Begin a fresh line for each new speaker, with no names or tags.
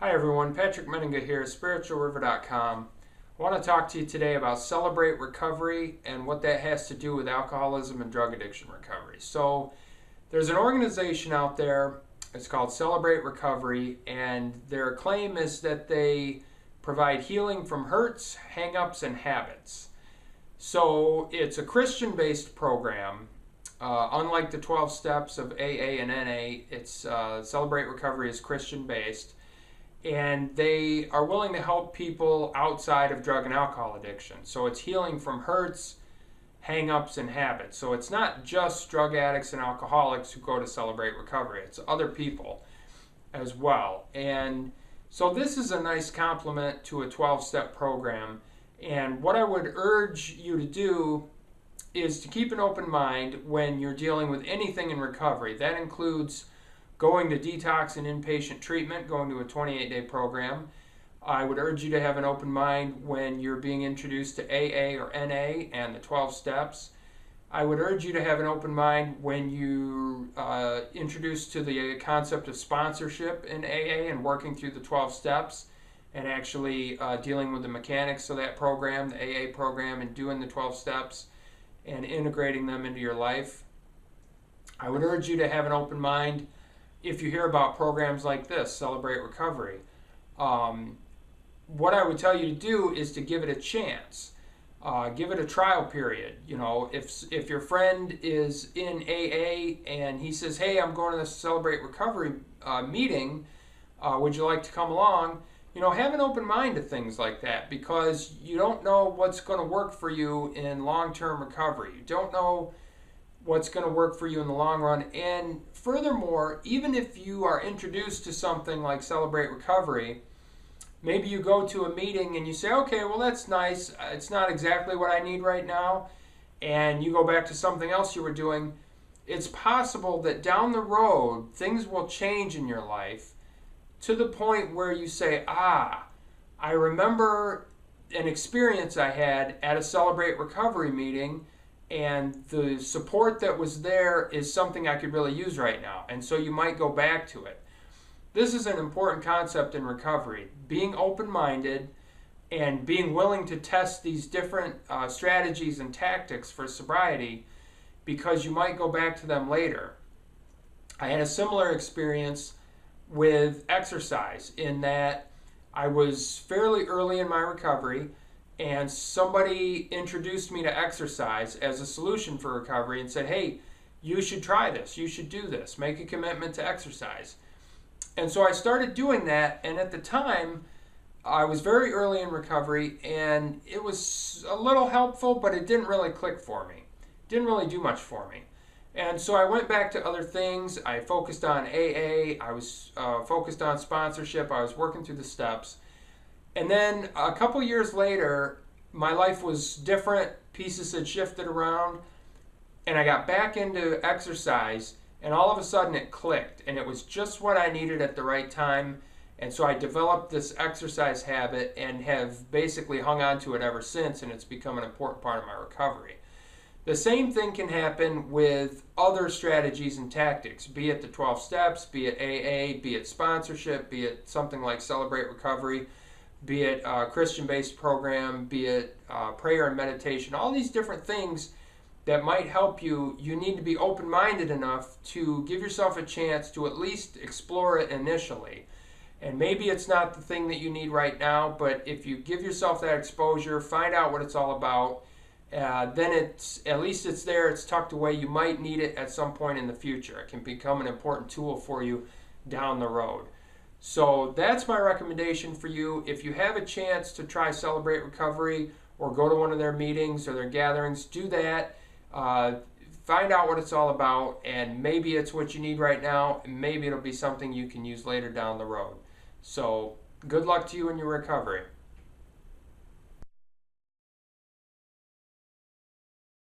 Hi everyone, Patrick Meninga here, spiritualriver.com. I want to talk to you today about Celebrate Recovery and what that has to do with alcoholism and drug addiction recovery. So there's an organization out there, it's called Celebrate Recovery, and their claim is that they provide healing from hurts, hang-ups, and habits. So it's a Christian-based program. Unlike the 12 steps of AA and NA, it's Celebrate Recovery is Christian-based. And they are willing to help people outside of drug and alcohol addiction. So it's healing from hurts, hang-ups, and habits. So it's not just drug addicts and alcoholics who go to Celebrate Recovery. It's other people as well. And so this is a nice complement to a 12-step program. And what I would urge you to do is to keep an open mind when you're dealing with anything in recovery. That includes going to detox and inpatient treatment, going to a 28-day program. I would urge you to have an open mind when you're being introduced to AA or NA and the 12 steps. I would urge you to have an open mind when you introduced to the concept of sponsorship in AA and working through the 12 steps and actually dealing with the mechanics of that program, the AA program, and doing the 12 steps and integrating them into your life. I would urge you to have an open mind if you hear about programs like this, Celebrate Recovery. What I would tell you to do is to give it a chance. Give it a trial period. You know, if your friend is in AA and he says, hey, I'm going to this Celebrate Recovery meeting, would you like to come along? You know, have an open mind to things like that, because you don't know what's going to work for you in long-term recovery. You don't know what's going to work for you in the long run. And furthermore, even if you are introduced to something like Celebrate Recovery, maybe you go to a meeting and you say, okay, well, that's nice. It's not exactly what I need right now. And you go back to something else you were doing. It's possible that down the road, things will change in your life to the point where you say, I remember an experience I had at a Celebrate Recovery meeting, and the support that was there is something I could really use right now. And so you might go back to it. This is an important concept in recovery. Being open-minded and being willing to test these different strategies and tactics for sobriety, because you might go back to them later. I had a similar experience with exercise in that I was fairly early in my recovery, and somebody introduced me to exercise as a solution for recovery and said, hey, you should try this, you should do this, make a commitment to exercise. And so I started doing that, and at the time, I was very early in recovery, and it was a little helpful, but it didn't really click for me. It didn't really do much for me. And so I went back to other things. I focused on AA, I was focused on sponsorship, I was working through the steps. And then a couple years later, my life was different, pieces had shifted around, and I got back into exercise, and all of a sudden it clicked, and it was just what I needed at the right time. And so I developed this exercise habit and have basically hung on to it ever since, and it's become an important part of my recovery. The same thing can happen with other strategies and tactics, be it the 12 steps, be it AA, be it sponsorship, be it something like Celebrate Recovery, be it a Christian-based program, be it prayer and meditation. All these different things that might help you, you need to be open-minded enough to give yourself a chance to at least explore it initially. And maybe it's not the thing that you need right now, but if you give yourself that exposure, find out what it's all about, then at least it's there, it's tucked away. You might need it at some point in the future. It can become an important tool for you down the road. So that's my recommendation for you. If you have a chance to try Celebrate Recovery or go to one of their meetings or their gatherings, do that. Find out what it's all about, and maybe it's what you need right now, and maybe it'll be something you can use later down the road. So good luck to you in your recovery.